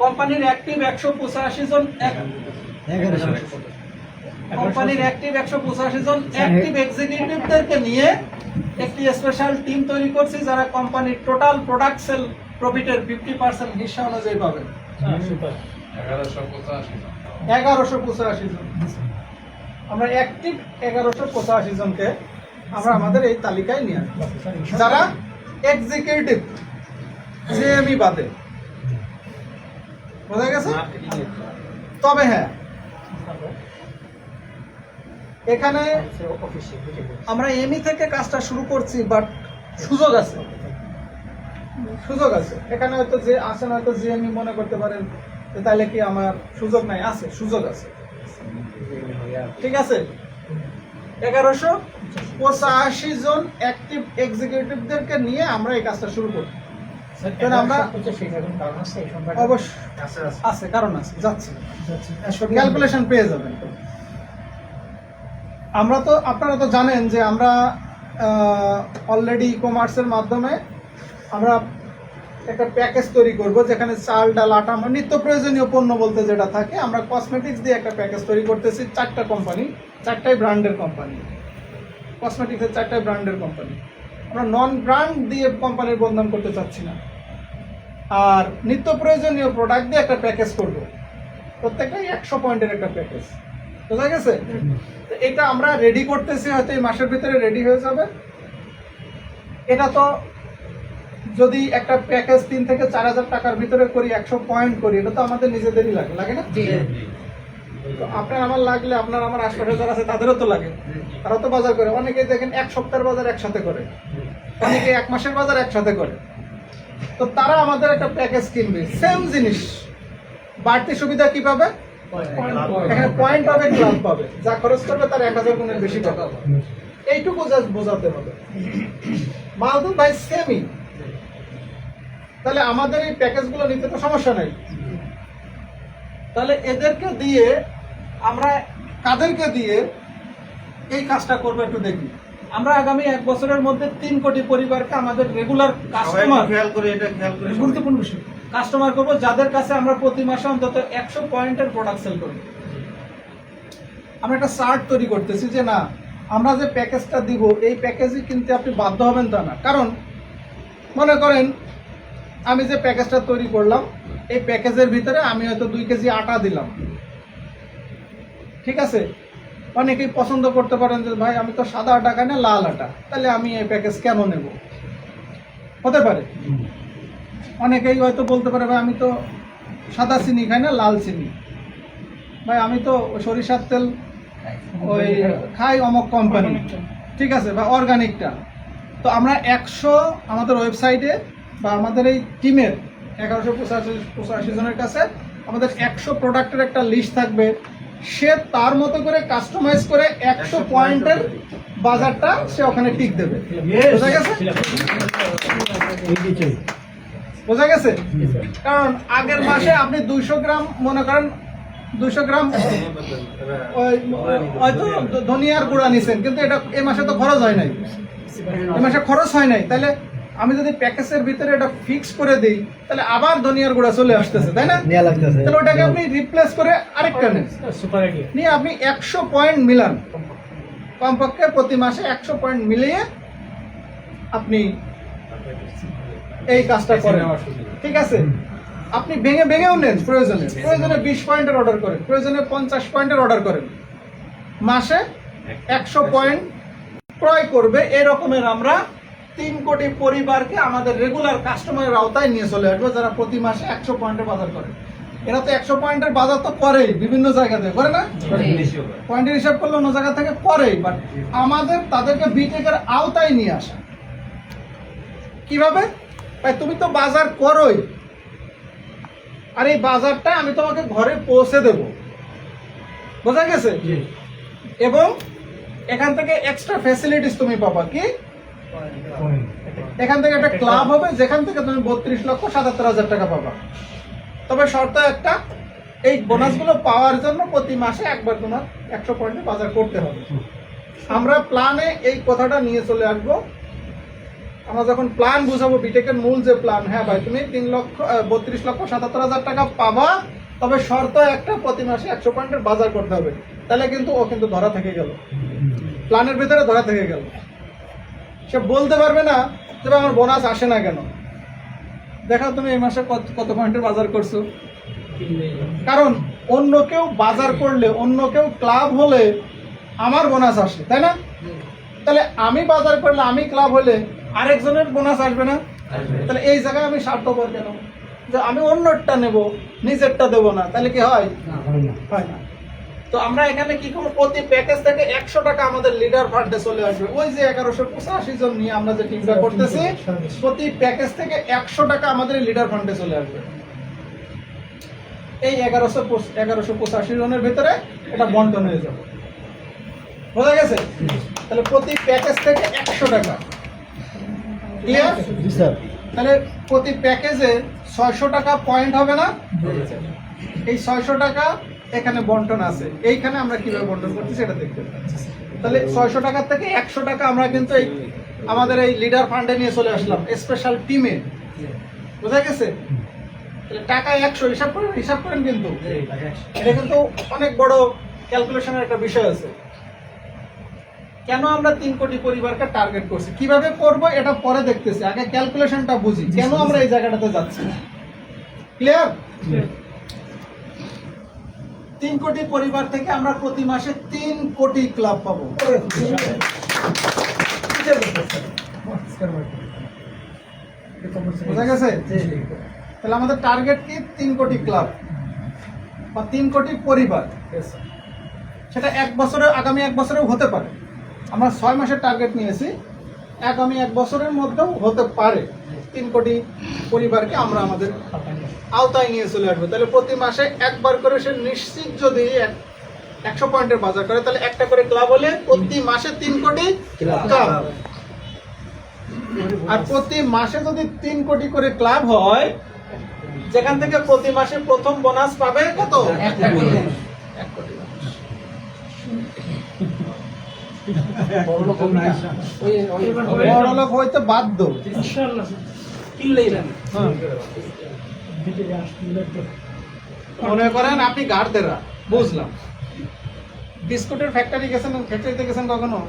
কোম্পানির অ্যাক্টিভ 185 জন, কোম্পানির অ্যাক্টিভ 185 জন অ্যাক্টিভ এক্সিকিউটিভদেরকে নিয়ে একটি স্পেশাল টিম তৈরি করছি, যারা কোম্পানির টোটাল প্রোডাক্ট সেল প্রফিটের 50% হিস্সা অনুযায়ী পাবেন। 1185 জন আমরা অ্যাক্টিভ 1185 জনকে আমরা আমাদের এই তালিকায় নিয়ে আসবো, যারা এক্সিকিউটিভ জেএমই বাদে। বোঝা গেছে? তবে হ্যাঁ, এখানে আমরা এমই থেকে কাজটা শুরু করছি, বাট সুযোগ আছে, সুযোগ আছে। এখানে হয়তো যে আসেন হয়তো জিএমই মনে করতে পারেন যে তাহলে কি আমার সুযোগ নাই, আছে, সুযোগ আছে। ঠিক আছে, 1185 জন অ্যাক্টিভ এক্সিকিউটিভদেরকে নিয়ে আমরা এই কাজটা শুরু করব। আমরা অবশ্যই আছে, কারণ আছে, যাচ্ছে ক্যালকুলেশন পেয়ে যাবেন। আমরা তো, আপনারা তো জানেন যে আমরা অলরেডি ই কমার্সের মাধ্যমে আমরা একটা প্যাকেজ তৈরি করব, যেখানে চাল, ডাল, আটা, আমরা নিত্য প্রয়োজনীয় পণ্য বলতে যেটা থাকে, আমরা কসমেটিক্স দিয়ে একটা প্যাকেজ তৈরি করতেছি। 4টা কোম্পানি, 4টাই ব্র্যান্ডের কোম্পানি, কসমেটিক্সের 4টাই ব্র্যান্ডের কোম্পানি। আমরা নন ব্র্যান্ড দিয়ে কোম্পানির বদনাম করতে চাচ্ছি না। আর নিত্য প্রয়োজনীয় প্রোডাক্ট দিয়ে একটা প্যাকেজ করব, প্রত্যেকটাই 100 পয়েন্টের একটা প্যাকেজ। বোঝা গেছে? এটা আমরা রেডি করতেছি, হয়তো এই মাসের ভিতরে রেডি হয়ে যাবে। এটা তো যদি একটা প্যাকেজ 3 থেকে 4,000 টাকার ভিতরে করি, 100 পয়েন্ট করি, এটা তো আমাদের নিজেদেরই লাগে, লাগে না? তো আপনার আমার লাগলে, আপনার আমার আশপাশে যারা আছে তাদেরও তো লাগে, তারা তো বাজার করে। অনেকেই দেখেন 1 সপ্তাহের বাজার একসাথে করে, অনেকে 1 মাসের বাজার একসাথে করে। তো তারা আমাদের একটা প্যাকেজ কিনবে, সেম জিনিস, বাড়তি সুবিধা কি পাবে? এখানে পয়েন্ট পাবে, ক্লাব পাবে, যা খরচ করবে তার 1000 গুণের বেশি টাকা। এইটুকু জাস্ট বোঝাতে হবে। মাল তো ভাই সেমই, তাহলে আমাদের এই প্যাকেজগুলো নিতে তো সমস্যা নাই। তাহলে এদেরকে দিয়ে আমরা কাদেরকে দিয়ে এই কাজটা করবো একটু দেখি। আমরা আগামী 1 বছরের মধ্যে 3 কোটি পরিবারকে আমাদের রেগুলার কাস্টমার, গুরুত্বপূর্ণ বিষয়, কাস্টমার করবো, যাদের কাছে আমরা প্রতি মাসে অন্তত 100 পয়েন্টের প্রোডাক্ট সেল করি। আমরা একটা চার্ট তৈরি করতেছি যে না, আমরা যে প্যাকেজটা দিব এই প্যাকেজই কিনতে আপনি বাধ্য হবেন তা না। কারণ মনে করেন আমি যে প্যাকেজটা তৈরি করলাম, এই প্যাকেজের ভিতরে আমি হয়তো 2 কেজি আটা দিলাম, ঠিক আছে? অনেকেই পছন্দ করতে পারেন যে ভাই আমি তো সাদা আটা খাই না, লাল আটা, তাহলে আমি এই প্যাকেজ কেন নেব? হতে পারে। অনেকেই হয়তো বলতে পারে ভাই আমি তো সাদা চিনি খাই না, লাল চিনি, ভাই আমি তো সরিষার তেল ওই খাই অমক কোম্পানি, ঠিক আছে, বা অর্গানিকটা। তো আমরা 100 আমাদের ওয়েবসাইটে বা আমাদের এই টিমের 1185 জনের কাছে আমাদের 100 প্রোডাক্টের একটা লিস্ট থাকবে। সে তার মতো করে কাস্টমাইজ করে 100 পয়েন্টের বাজারটা সে ওখানে টিক দেবে। বোঝা গেছে? বোঝা গেছে? কারণ আগের মাসে আপনি 200 গ্রাম, মনে করেন 200 গ্রাম হয়তো ধনিয়ার গুঁড়া নিছেন, কিন্তু এটা এই মাসে তো খরচ হয় নাই, এই মাসে খরচ হয় নাই। তাহলে আমি যদি প্যাকেজের ভিতরে এটা ফিক্স করে দিই, তাহলে আবার ধনিয়ার গুঁড়া চলে আসতেছে, তাই না? তাহলে ওটাকে আপনি রিপ্লেস করে আরেকটা নেন, নিয়ে আপনি 100 পয়েন্ট মিলান, কমপক্ষে প্রতি মাসে 100 পয়েন্ট মিলিয়ে আপনি এই কাজটা করেন, ঠিক আছে? আপনি ভেঙে ভেঙেও নেন, প্রয়োজনে 20 পয়েন্টের অর্ডার করেন, প্রয়োজনে 50 পয়েন্টের অর্ডার করেন, মাসে 100 পয়েন্ট ক্রয় করবে। এই রকমের আমরা 3 কোটি পরিবারকে আমাদের রেগুলার কাস্টমারের আওতায় নিয়ে চলে আসবো, যারা প্রতি মাসে 100 পয়েন্টের বাজার করে। এরা তো 100 পয়েন্টের বাজার তো করেই, বিভিন্ন জায়গা থেকে করে না, পয়েন্টের হিসাব করলে অন্য জায়গা থেকে করেই, বাট আমাদের তাদেরকে বিটেকের আওতায় নিয়ে আসা। কিভাবে? ভাই তুমি তো বাজার করোই, আর এই বাজারটা আমি তোমাকে ঘরে পৌঁছে দেব। বোঝা গেছে? এবং এখান থেকে এক্সট্রা ফ্যাসিলিটিস তুমি পাবা। কি? এখান থেকে একটা ক্লাব হবে, যেখান থেকে তুমি 32,77,000 টাকা পাবা। তবে শর্ত একটা, এই বোনাসগুলো পাওয়ার জন্য প্রতি মাসে একবার তোমার 100 পয়েন্টে বাজার করতে হবে। আমরা প্ল্যানে এই কথাটা নিয়ে চলে আসবো। আমরা যখন প্ল্যান বুঝাবো বিটেকের মূল যে প্ল্যান, হ্যাঁ ভাই তুমি 3,32,77,000 টাকা পাবা, তবে শর্ত একটা, প্রতি মাসে 100 পয়েন্টের বাজার করতে হবে। তাহলে কিন্তু ও কিন্তু ধরা থেকে গেল, প্ল্যানের ভিতরে ধরা থেকে গেল। সে বলতে পারবে না যে আমার বোনাস আসে না কেন। দেখাও তুমি এই মাসে কত পয়েন্টের বাজার করছো। কারণ অন্য কেউ বাজার করলে, অন্য কেউ ক্লাব হলে আমার বোনাস আসে, তাই না? তাহলে আমি বাজার করলে, আমি ক্লাব হলে আরেকজনের বোনাস আসবে না? তাহলে এই জায়গায় আমি স্বার্থপর কেন যে আমি অন্যটা নেব, নিজেরটা দেবো না? তাহলে কি হয়? হয় না। তো আমরা এখানে কি করবো, প্রতি প্যাকেজ থেকে 100 টাকা আমাদের লিডার ফান্ডে চলে আসবে। ওই যে 1185 জন নিয়ে আমরা যে টিমটা করতেছি, প্রতি প্যাকেজ থেকে 100 টাকা আমাদের লিডার ফান্ডে চলে আসবে। এই 1185 জনের ভিতরে এটা বন্টন হয়ে যাবে। বোঝা গেছে? তাহলে প্রতি প্যাকেজ থেকে 100 টাকা। ক্লিয়ার? তাহলে প্রতি প্যাকেজে 600 টাকা পয়েন্ট হবে না? এই 600 টাকা এখানে বন্টন আছে। এইখানে আমরা কিভাবে বন্টন করছি সেটা দেখতে পাচ্ছি। তাহলে 600 টাকা থেকে 100 টাকা আমরা কিন্তু এই আমাদের এই লিডার ফান্ডে নিয়ে চলে আসলাম, স্পেশাল টিমে। বোঝা গেছে? তাহলে টাকা 100 হিসাব করেন কিন্তু এটা কিন্তু অনেক বড় ক্যালকুলেশনের একটা বিষয় আছে। কেন আমরা 3 কোটি পরিবারকে টার্গেট করছি, কিভাবে করব এটা পরে দেখতেছি, আগে ক্যালকুলেশনটা বুঝি কেন আমরা এই জায়গাটাতে যাচ্ছি। ক্লিয়ার? 3 কোটি পরিবার থেকে আমরা প্রতি মাসে 3 কোটি ক্লাব পাবো। বোঝা গেছে? তাহলে আমাদের টার্গেট কি? 3 কোটি ক্লাব বা 3 কোটি পরিবার। সেটা আগামী 1 বছরেও হতে পারে। আমরা 6 মাসের টার্গেট নিয়েছি, আগামী 1 বছরের মধ্যেও হতে পারে 3 কোটি পরিবারকে আমরা আমাদের আওতায় নিয়ে চলে আসবো। তাহলে প্রতি মাসে একবার করে সে নিশ্চিত যদি 100 পয়েন্টের বাজার করে, তাহলে একটা করে ক্লাব হলে প্রতি মাসে 3 কোটি ক্লাব। আর প্রতি মাসে যদি 3 কোটি করে ক্লাব হয়, যেখান থেকে প্রতি মাসে প্রথম বোনাস পাবে কত? 1 কোটি। বড়লোক হইতে বাধ্য। মনে করেন আপনি গার্ডেরা, বুঝলাম, বিস্কুটের ফ্যাক্টরিতে গেছেন কখনো?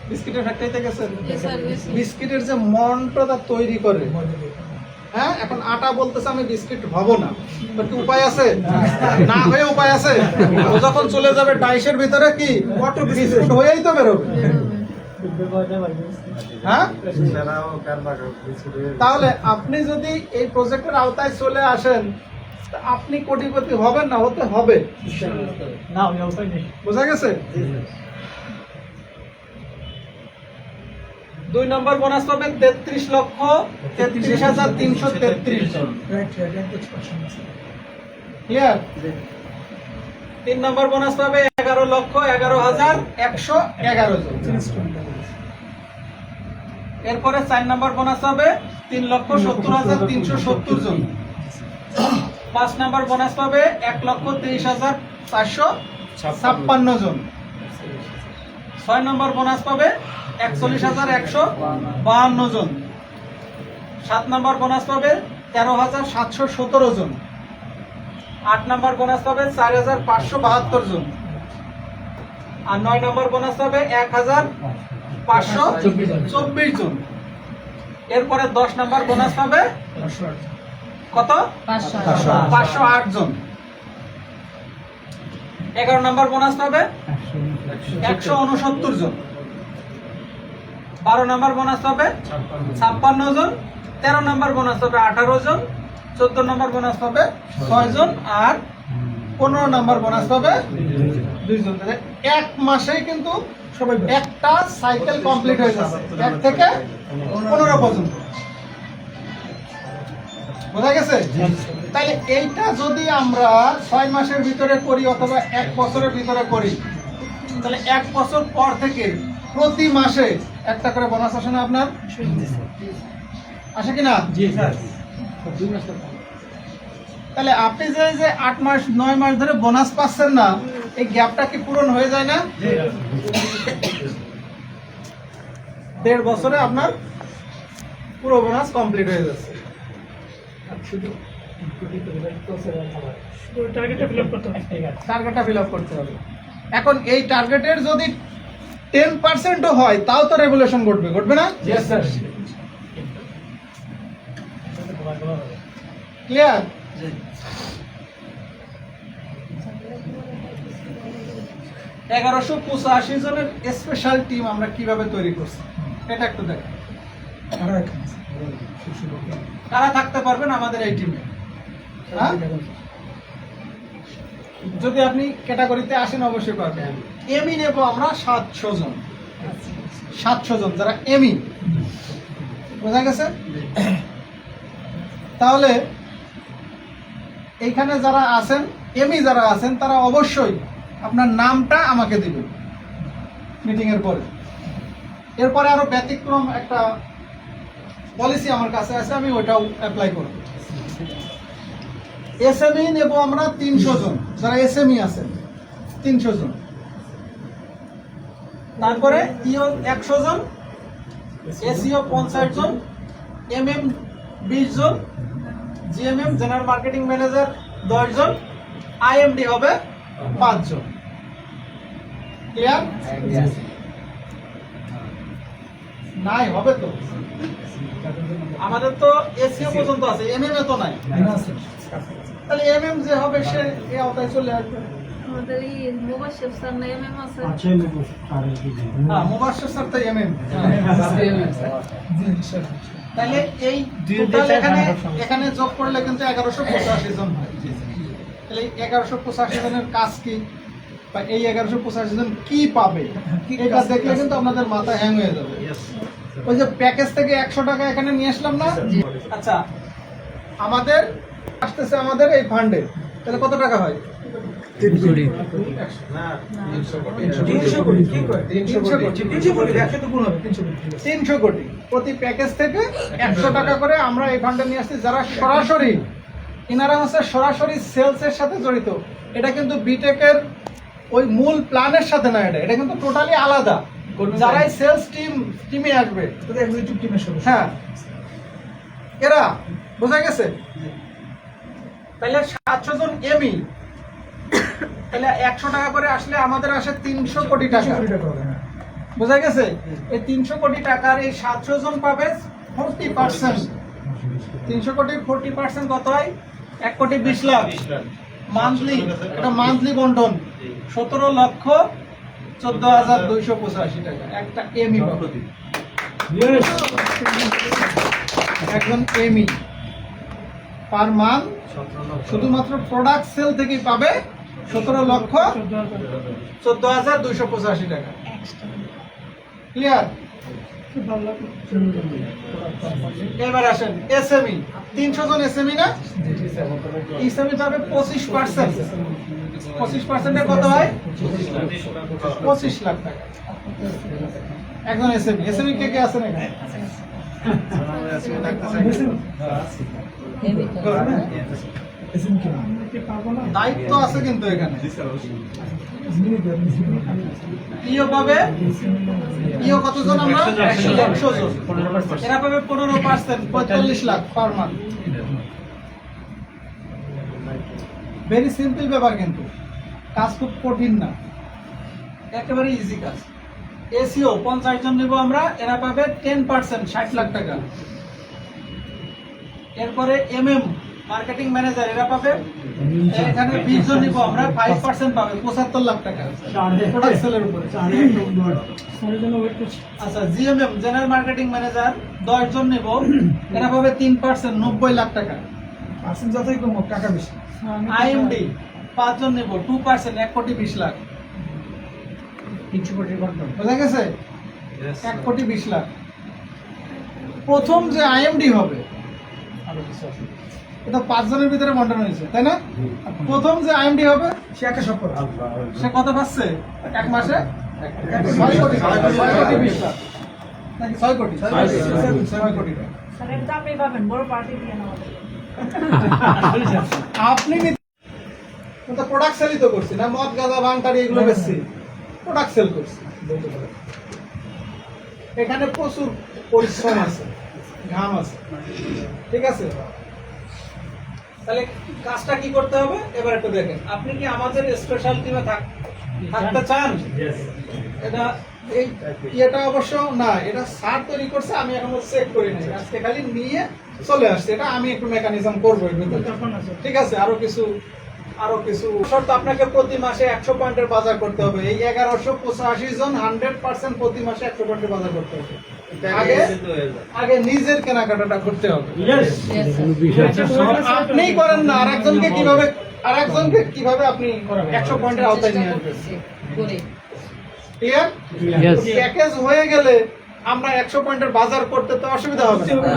বিস্কিটের ফ্যাক্টরিতে গেছেন? বিস্কিটের যে মন্টটা তৈরি করে, হ্যাঁ, এখন আটা বলতেছে আমি বিস্কিট হব না, কি উপায় আছে? না হয়ে উপায় আছে? ও যখন চলে যাবে ডাইসের ভিতরে কি বিস্কুট হয়েই তো বেরোবে। হ্যাঁ, তাহলে আপনি যদি এই প্রজেক্টের আওতায় চলে আসেন, আপনি কোটিপতি হবেন না? হতে হবে। বোঝা গেছে? 2 নম্বর বোনাস পাবে 33,33,333 জন। ক্লিয়ার? 3 নম্বর বোনাস পাবে 11,11,111 জন। এরপরে 4 নম্বর বোনাস পাবে 3,70,370 জন। 5 নম্বর বোনাস পাবে 1,23,456 জন। 6 নম্বর বোনাস পাবে 41,152 জন। 7 নম্বর বোনাস পাবে 13,717 জন। 8 নম্বর বোনাস পাবে 4,572 জন। আর 9 নম্বর বোনাস পাবে 1,524 জন। এরপরে 10 নম্বর বোনাস পাবে কত? 508 জন। 11 নম্বর বোনাস পাবে 169 জন। 12 নম্বর বোনাস পাবে 56 জন। 13 নম্বর বোনাস পাবে 18 জন। 14 নম্বর বোনাস পাবে 6 জন। আর 15 নম্বর বোনাস পাবে 2 জন। এক মাসেই কিন্তু সবাই একটা সাইকেল কমপ্লিট হয়ে যাচ্ছে, 1 থেকে 15 পর্যন্ত। বোঝা গেছে? তাহলে এইটা যদি আমরা 6 মাসের ভিতরে করি অথবা 1 বছরের ভিতরে করি, তাহলে 1 বছর পর থেকে প্রতি মাসে একটা করে বোনাস আসে না আপনার? আসে কিনা? তাহলে আপনি যে 8 মাস 9 মাস ধরে বোনাস পাচ্ছেন না, এই গ্যাপটা কি পূরণ হয়ে যায় না? 1.5 বছরে আপনার পুরো বোনাস কমপ্লিট হয়ে যাচ্ছে। টার্গেটটা ফিল আপ করতে হবে। এখন এই টার্গেটের যদি 10%ও হয় তাও তো রেগুলেশন ঘটবে না? ক্লিয়ার? 1185 জনের স্পেশাল টিম আমরা কিভাবে তৈরি করছি এটা একটু দেখেন। কারা থাকতে পারবেন আমাদের এই টিমে? যদি আপনি ক্যাটাগরিতে আসেন অবশ্যই পারবেন। এমই নেব আমরা 700 জন, 700 জন যারা এমই, বোঝা গেছে? তাহলে এইখানে যারা আছেন এমই যারা আছেন তারা অবশ্যই আপনার নামটা আমাকে দিবেন মিটিং এর পরে। এরপরে আরো ব্যতিক্রম একটা পলিসি আমার কাছে আছে, আমি ওটাও অ্যাপ্লাই করব। এসএমই নেব আমরা 300 জন, যারা এসএমই আছেন 300 জন। তারপরে ইও 100 জন, এসইও 50 জন, এমএম 20 জন, জিএমএম জেনারেল মার্কেটিং ম্যানেজার 10 জন, আইএমডি হবে 5 জন। ক্লিয়ার? নাই হবে তো, আমাদের তো এসইও পর্যন্ত আছে, এমএম এ তো নাই। তাহলে এমএম যে হবে সে এই আওতায় চলে আসবে। আমাদের এই মুবাশশির স্যার না এমএম আছে? হ্যাঁ, মুবাশশির স্যার তো এমএম। তাহলে এই টোটাল এখানে যোগ করলে কিন্তু 1185 জন হয়। তাহলে 1185 জনের কাজ কি, বা এই 1185 জন কি পাবে এটা দেখলে কিন্তু আপনাদের মাথা হ্যাং হয়ে যাবে। ওই যে প্যাকেজ থেকে 100 টাকা এখানে নিয়ে আসলাম না? আচ্ছা, আমাদের আসতেছে আমাদের এই ফান্ডে, তাহলে কত টাকা হয়? 300 কোটি। প্রতি প্যাকেজ থেকে 100 টাকা করে আমরা এই ফান্ডে নিয়ে আসছি। যারা সরাসরি, ইনারা হচ্ছে সরাসরি সেলস এর সাথে জড়িত। এটা কিন্তু বিটেকের ওই মূল প্ল্যানের সাথে না, এটা কিন্তু টোটালি আলাদা। যারাই সেলস টিমে আসবে, হ্যাঁ, এরা, বোঝা গেছে? তাহলে 700 জন এমই, তাহলে 100 টাকা করে আসলে আমাদের আসে 300 কোটি টাকা। বোঝা গেছে? এই 300 কোটি টাকার এই 700 জন পাবে 40%। 300 কোটির 40% কত হয়? 1 কোটি 20 লাখ মান্থলি। এটা মান্থলি বন্টন 17,14,285 টাকা একটা এমই পাবে। একজন এমই পার মান্থ শুধুমাত্র প্রোডাক্ট সেল থেকেই পাবে 17,14,285 টাকা। ক্লিয়ার? এবার আসেন এসএমই, 300 জন এসএমই না? এসএমই পাবে 25%। 25% কত হয়? 25 লাখ টাকা। একজন এসএমই। এসএমই কে কে আছেন এখানে? দায়িত্ব আছে কিন্তু এখানে। ইও পাবে, ইও কতজন আমরা? 100 জন। এরা পাবে 15%, 45 lakh per month. Very simple ব্যাপার, কিন্তু কাজ খুব কঠিন না, একেবারে ইজি কাজ। এসইও 50 জন নেব আমরা, এরা পাবে 10%, 60 লাখ টাকা। এরপরে এমএম মার্কেটিং ম্যানেজার, এরা পাবে, এখানে 20 জন নিব আমরা, 5% পাবে 75 লাখ টাকা প্রোডাক্ট সেলের উপরে। আচ্ছা, জিএমএম জেনারেল মার্কেটিং ম্যানেজার 10 জন নিব, এরা পাবে 3%, 90 লাখ টাকা। টাকা বেশি। আইএমডি 5 জন নিব, 2%, 1 কোটি 20 লাখ। 300 কোটি বোঝা গেছে? 1 কোটি 20 লাখ। প্রথম যে আইএমডি হবে, এটা 5 জনের ভিতরে বন্টন হয়েছে, তাই না? প্রথম যে আইএমডি হবে সে একটা সব করে, সে কত পাচ্ছে এক মাসে? 6 কোটি 20 লাখ নাকি 6 কোটি? 6 কোটি টাকা। আপনি তো প্রোডাক্ট সেলই তো করছি না, মদ গাঁজা ভাঙ টাড়ি এগুলো বেশি প্রোডাক্ট সেল করছি। এখানে প্রচুর পরিশ্রম আছে, ঘাম আছে, ঠিক আছে? তাহলে কাজটা কি করতে হবে এবার একটু দেখেন। আপনি কি আমাদের স্পেশাল টিমে থাকতে চান? এটা এটা অবশ্য না, এটা স্যার তৈরি করছে, আমি এখনো চেক করি নাই, আজকে খালি নিয়ে চলে আসছে। এটা আমি একটু মেকানিজম করবো এর ভিতরে, ঠিক আছে? আরো কিছু শর্ত, আপনাকে প্রতি মাসে 100 পয়েন্টের বাজার করতে হবে। এই 1185 জন 100% প্রতি মাসে 100 পয়েন্টের বাজার করতে হবে। আগে নিজের কেনাকাটাটা করতে হবে। আপনি করেন না, আরেকজনকে কিভাবে আপনি 100 পয়েন্টের আওতায় নিয়ে আসবেন? ক্লিয়ার? প্যাকেজ হয়ে গেলে আমরা 100 পয়েন্টের বাজার করতে তো অসুবিধা হবে না।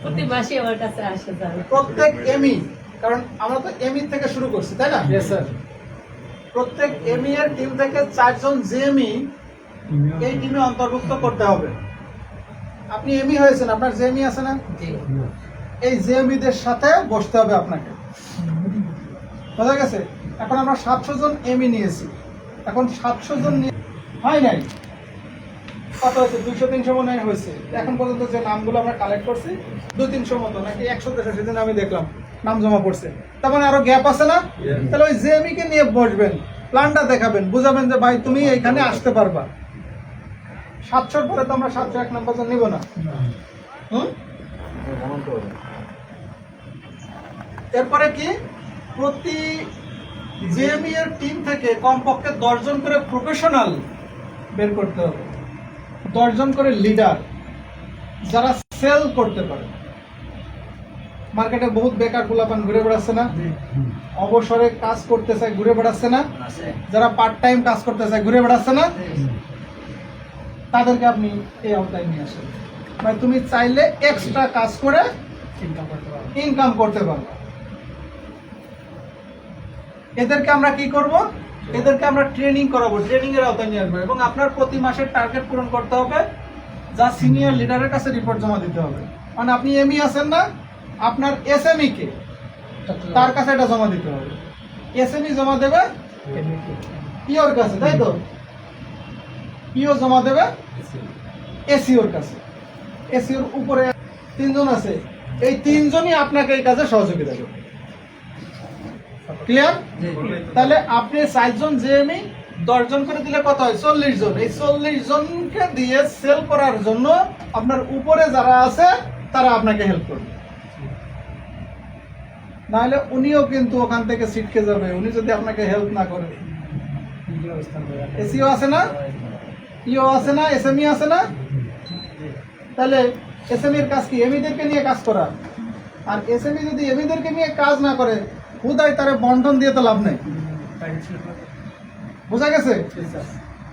প্রতি মাসে আমার কাছে আসে তাহলে। প্রত্যেক এমই, কারণ আমরা তো এমই থেকে শুরু করছি, তাই না? প্রত্যেক এমই এর টিম থেকে 4 জন জেএমই এই টিমে অন্তর্ভুক্ত করতে হবে। আপনি এমই হয়েছেন, আপনার জেএমই আছে না? এই জেএমইদের সাথে বসতে হবে আপনাকে, বোঝা গেছে? এখন আমরা 700 জন এমই নিয়েছি, এখন 700 জন নিয়ে হয় নাই, কত হয়েছে? 200-300 মনে হয় হয়েছে এখন পর্যন্ত। যে নামগুলো আমরা কালেক্ট করছি 200-300 মতো, নাকি 100 সেদিন আমি দেখলাম নাম জমা পড়ছে। তার মানে আরো গ্যাপ আছে না? তাহলে ওই জেএমই কে নিয়ে বসবেন, প্ল্যানটা দেখাবেন, বুঝাবেন যে ভাই তুমি এইখানে আসতে পারবা। 700 পরে তো আমরা 701 নাম্বার নিব না। এরপরে কি, প্রতি জেএমই এর টিম থেকে কমপক্ষে 10 জন করে প্রফেশনাল বের করতে হবে, 10 জন করে লিডার যারা সেল করতে পারে। মার্কেটে বহুত বেকার পোলাপান ঘুরে বেড়াচ্ছে না? অবসরে কাজ করতে চায় ঘুরে বেড়াচ্ছে না? যারা পার্ট টাইম কাজ করতে চায় ঘুরে বেড়াচ্ছে না? তাদেরকে আপনি এই আওতায় নিয়ে আসেন। মানে তুমি চাইলে এক্সট্রা কাজ করে ইনকাম করতে পারবে। এদেরকে আমরা কি করব? এদেরকে আমরা ট্রেনিং করাবো, ট্রেনিং এর আওতায় নিয়ে আসবো, এবং আপনার প্রতি মাসের টার্গেট পূরণ করতে হবে, যা সিনিয়র লিডারের কাছে রিপোর্ট জমা দিতে হবে। মানে আপনি এমই আছেন না, আপনার এসএমই কে, তার কাছে এটা জমা দিতে হবে। এসএমই জমা দেবে পিওর কাছে, তাই তো? পিও জমা দেবে এসিওর কাছে। এসিওর উপরে 3 জন আছে, এই 3 জনই আপনাকে এই কাজে সহযোগিতা করবে। ক্লিয়ার? তাহলে আপনি 4 জন জেএমই 10 জন করে দিলে কত হয়? 40 জন। এই 40 জনকে দিয়ে সেল করার জন্য আপনার উপরে যারা আছে তারা আপনাকে হেল্প করবে। নাহলে উনিও কিন্তু ওখান থেকে ছিটকে যাবে, উনি যদি আপনাকে হেল্প না করে। এসিও আছে না, ইও আছে না, এসএমই আছে না? তাহলে এসএমইর কাজ কি? এমইদেরকে নিয়ে কাজ করা। আর এসএমই যদি এমইদেরকে নিয়ে কাজ না করে, হুদায় তারে বন্টন দিয়ে তো লাভ নেই। বোঝা গেছে?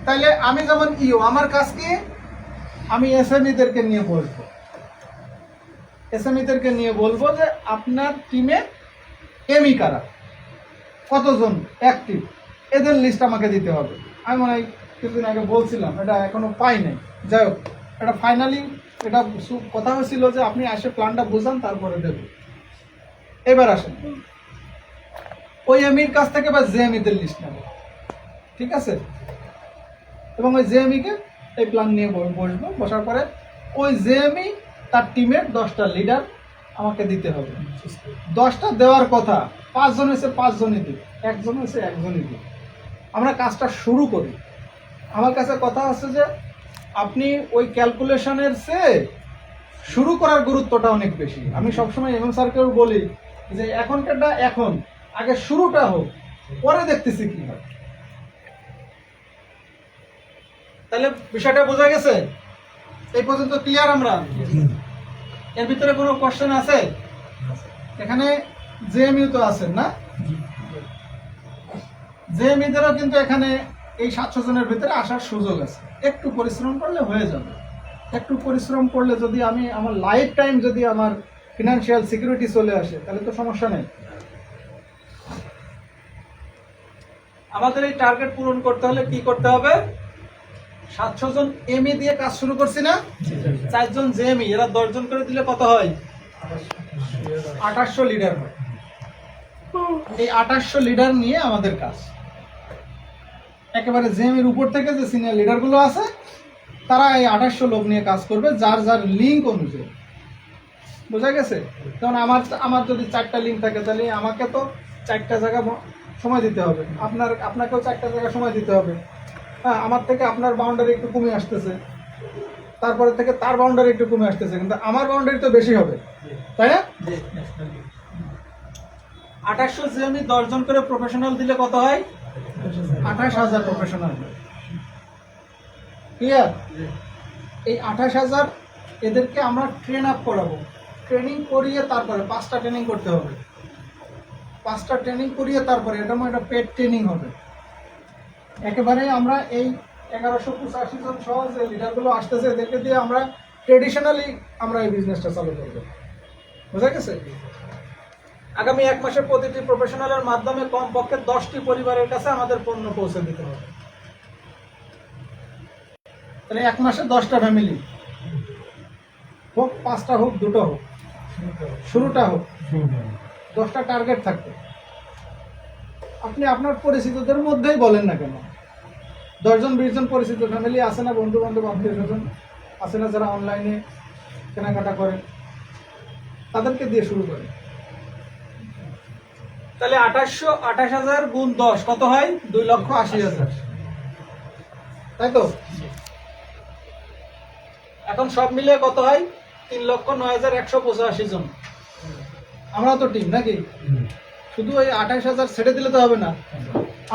তাইলে আমি যেমন ইও, আমার কাজ কি? আমি এসএমইদেরকে নিয়ে বলবো, এসএমইদেরকে নিয়ে বলবো যে আপনার টিমে এমই কারা, কতজন অ্যাক্টিভ, এদের লিস্ট আমাকে দিতে হবে। আমি মনে হয় কিছুদিন আগে বলছিলাম, এটা এখনো পাই নাই। যাই হোক, এটা ফাইনালি এটা কথা হয়েছিল যে আপনি আসে প্ল্যানটা বুঝান, তারপরে দেবেন। এবার আসেন, ওই এমির কাছ থেকে বা জেএমইদের লিস্ট নেব, ঠিক আছে? এবং ওই জেএমইকে এই প্ল্যান নিয়ে বসবো, বসার পরে ওই জেএমই তার টিমের 10টা লিডার আমাকে দিতে হবে। 10টা দেওয়ার কথা, 5 জন হয়েছে 5 জনই দিই, 1 জন হয়েছে 1 জনই দিই। আমরা কাজটা শুরু করি। আমার কাছে কথা আছে যে আপনি ওই ক্যালকুলেশনের চেয়ে শুরু করার গুরুত্বটা অনেক বেশি। আমি সবসময় এমএম স্যারকেও বলি যে এখনকারটা এখন, আগে শুরুটা হোক, পরে দেখতেছি কি হয়। তাহলে বিষয়টা বোঝা গেছে? এই পর্যন্ত ক্লিয়ার আমরা? এর ভিতরে কোনো কোশ্চেন আছে? এখানে জেএমইউ তো আছেন না? জেএমইদেরও কিন্তু এখানে এই 700 জনের ভিতরে আসার সুযোগ আছে। একটু পরিশ্রম করলে হয়ে যাবে। একটু পরিশ্রম করলে যদি আমি আমার লাইফ টাইম যদি আমার ফিনান্সিয়াল সিকিউরিটি চলে আসে, তাহলে তো সমস্যা নেই। আমাদের এই টার্গেট পূরণ করতে হলে কি করতে হবে? 700 জন এমই দিয়ে কাজ শুরু করছি না? 4 জন জেএমই, এরা 10 জন করে দিলে কত হয়? 2800 লিডার হয়। এই 2800 লিডার নিয়ে আমাদের কাজ। একেবারে জেএমইর উপর থেকে যে সিনিয়র লিডারগুলো আছে তারা এই 2800 লোক নিয়ে কাজ করবে, যার যার লিঙ্ক অনুযায়ী। বোঝা গেছে? কারণ আমার যদি 4টা লিঙ্ক থাকে, তাহলে আমাকে তো 4টা জায়গা সময় দিতে হবে, আপনাকেও 4টা জায়গা সময় দিতে হবে। হ্যাঁ, আমার থেকে আপনার বাউন্ডারি একটু কমে আসতেছে, তারপরে থেকে তার বাউন্ডারি একটু কমে আসতেছে, কিন্তু আমার বাউন্ডারি তো বেশি হবে, তাই না? 2800 জিএমই 10 জন করে প্রফেশনাল দিলে কত হয়? 28,000 প্রফেশনাল। ক্লিয়ার? এই 28,000 এদেরকে আমরা ট্রেন আপ করাবো, ট্রেনিং করিয়ে তারপরে 5টা ট্রেনিং করতে হবে, 5টা ট্রেনিং করিয়ে তারপরে এটা একটা পেড ট্রেনিং হবে। একেবারে আমরা এই 1185 জন সহ যে লিডারগুলো আসতেছে, এদেরকে দিয়ে আমরা ট্রেডিশনালি আমরা এই বিজনেসটা চালু করব। বোঝা গেছে? আগামী 1 মাসে প্রতিটি প্রফেশনালের মাধ্যমে কমপক্ষে 10টি পরিবারের কাছে আমাদের পণ্য পৌঁছে দিতে হবে। তাহলে 1 মাসে 10টা ফ্যামিলি হোক, 5টা হোক, 2টা হোক, শুরুটা হোক, 10টা টার্গেট থাকবে। আপনি আপনার পরিচিতদের মধ্যেই বলেন না কেন, 10 জন 20 জন পরিচিত ফ্যামিলি আছে না, বন্ধু বান্ধব আত্মীয় স্বজন আছে না, যারা অনলাইনে কেনাকাটা করে, তাদেরকে দিয়ে শুরু করে। তাহলে 28,000 গুণ 10 কত হয়? 2,80,000, তাই তো? এখন সব মিলিয়ে কত হয়? 3,09,185 জন। আমরা তো টিম নাকি? শুধু ওই 28,000 ছেড়ে দিলে তো হবে না,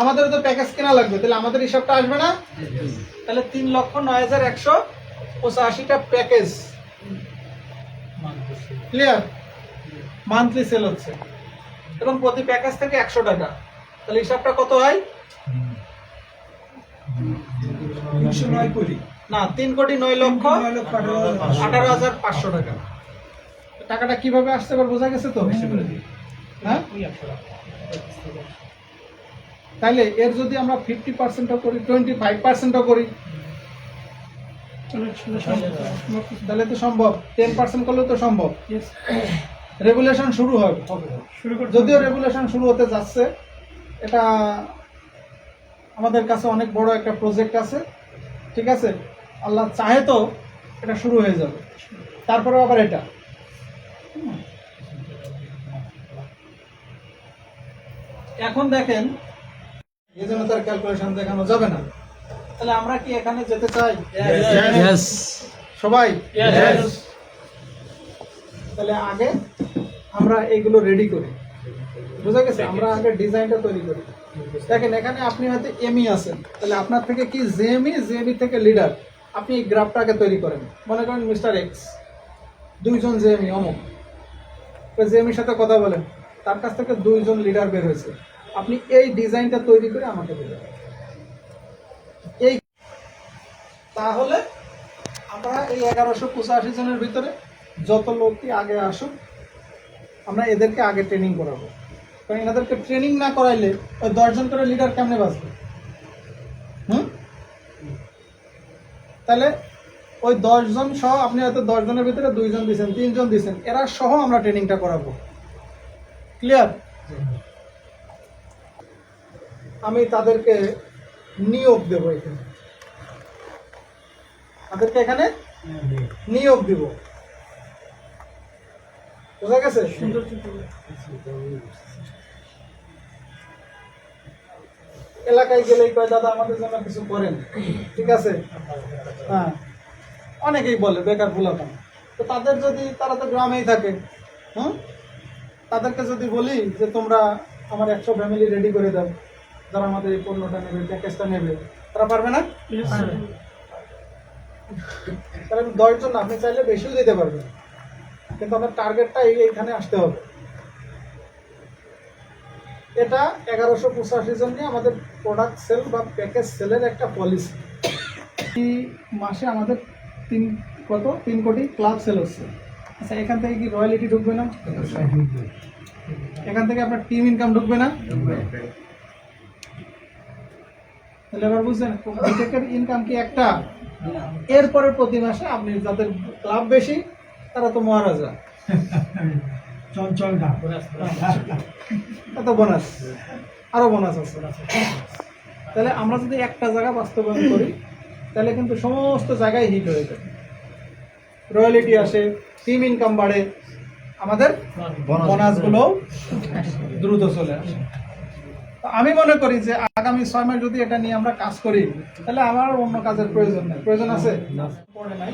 আমাদেরও তো প্যাকেজ কেনা লাগবে, তাহলে আমাদের হিসাবটা আসবে না? তাহলে 3,09,185টা প্যাকেজ ক্লিয়ার মান্থলি সেল হচ্ছে, এবং প্রতি প্যাকেজ থেকে 100 টাকা। তাহলে হিসাবটা কত হয়? 309 কোটি না, 3,09,18,500 টাকা। টাকাটা কিভাবে আসছে এবার বোঝা গেছে তো? হ্যাঁ, তাইলে এর যদি আমরা 50%ও করি, 25%ও করি, তাহলে তো সম্ভব। 10% করলেও তো সম্ভব। রেগুলেশন শুরু হবে, যদিও রেগুলেশন শুরু হতে যাচ্ছে, এটা আমাদের কাছে অনেক বড় একটা প্রজেক্ট আছে, ঠিক আছে? আল্লাহ চাহে তো এটা শুরু হয়ে যাবে, তারপরেও আবার এটা। এখন দেখেন, এই জন্য তার ক্যালকুলেশন দেখানো যাবে না। তাহলে আমরা কি এখানে যেতে চাই? সবাই? তাহলে আগে আমরা এগুলো রেডি করি, বুঝা গেছে? আমরা আগে ডিজাইনটা তৈরি করি। দেখেন, এখানে আপনি হয়তো এমই আছেন, তাহলে আপনার থেকে কি জেএমই থেকে লিডার, আপনি এই গ্রাফটাকে তৈরি করেন। মনে করেন মিস্টার এক্স, 2 জন জেএমই অমুক, জেএমইর সাথে কথা বলেন, তার কাছ থেকে 2 জন লিডার বের হয়েছে, আপনি এই ডিজাইনটা তৈরি করে আমাকে দেবেন। এই তাহলে আমরা এই 1185 জনের ভিতরে যত লোকই আগে আসুক, আমরা এদেরকে আগে ট্রেনিং করাবো। কারণ এনাদেরকে ট্রেনিং না করাইলে ওই 10 জন করে লিডার কেমনে বাঁচবে? তাহলে ওই 10 জন সহ, আপনি হয়তো 10 জনের ভিতরে 2 জন দিচ্ছেন, 3 জন দিচ্ছেন, এরা সহ আমরা ট্রেনিংটা করাবো। ক্লিয়ার? আমি তাদেরকে নিয়োগ দেব, এখানে তাদেরকে এখানে নিয়োগ দিব। বোঝা গেছে? এলাকায় গেলেই কয়, দাদা আমাদের জন্য কিছু করেন, ঠিক আছে? হ্যাঁ, অনেকেই বলে বেকার ভুলাতাম। তো তাদের যদি, তারা তো গ্রামেই থাকে, তাদেরকে যদি বলি যে তোমরা আমার 100 ফ্যামিলি রেডি করে দাও, যারা আমাদের এই পণ্যটা নেবে, প্যাকেজটা নেবে, তারা পারবে না? তাহলে 10 জন, আপনি চাইলে বেশিও দিতে পারবেন, কিন্তু আপনার টার্গেটটা এইখানে আসতে হবে। এটা 1185 জন নিয়ে আমাদের প্রোডাক্ট সেল বা প্যাকেজ সেলের একটা পলিসি। এই মাসে আমাদের 3 কোটি ক্লাব সেল হচ্ছে। আচ্ছা, এখান থেকে কি রয়্যালিটি ঢুকবে না? এখান থেকে আপনার টিম ইনকাম ঢুকবে না? তাহলে এবার বুঝছেন, বিটেকের ইনকাম কি একটা? এরপরে প্রতি মাসে আপনি, যাদের ক্লাব বেশি তারা তো মহারাজা, চঞ্চল এত বোনাস, আরো বোনাস আছে। তাহলে আমরা যদি একটা জায়গা বাস্তবায়ন করি, তাহলে কিন্তু সমস্ত জায়গায় হিট হয়ে যায়, রয়্যালিটি আসে, টিম ইনকাম বাড়ে, আমাদের বোনাসগুলো দ্রুত চলে আসে। তো আমি মনে করি যে আগামী 6 মাস যদি এটা নিয়ে আমরা কাজ করি, তাহলে আমার অন্য কাজের প্রয়োজন নেই। প্রয়োজন আছে? পড়ে নাই।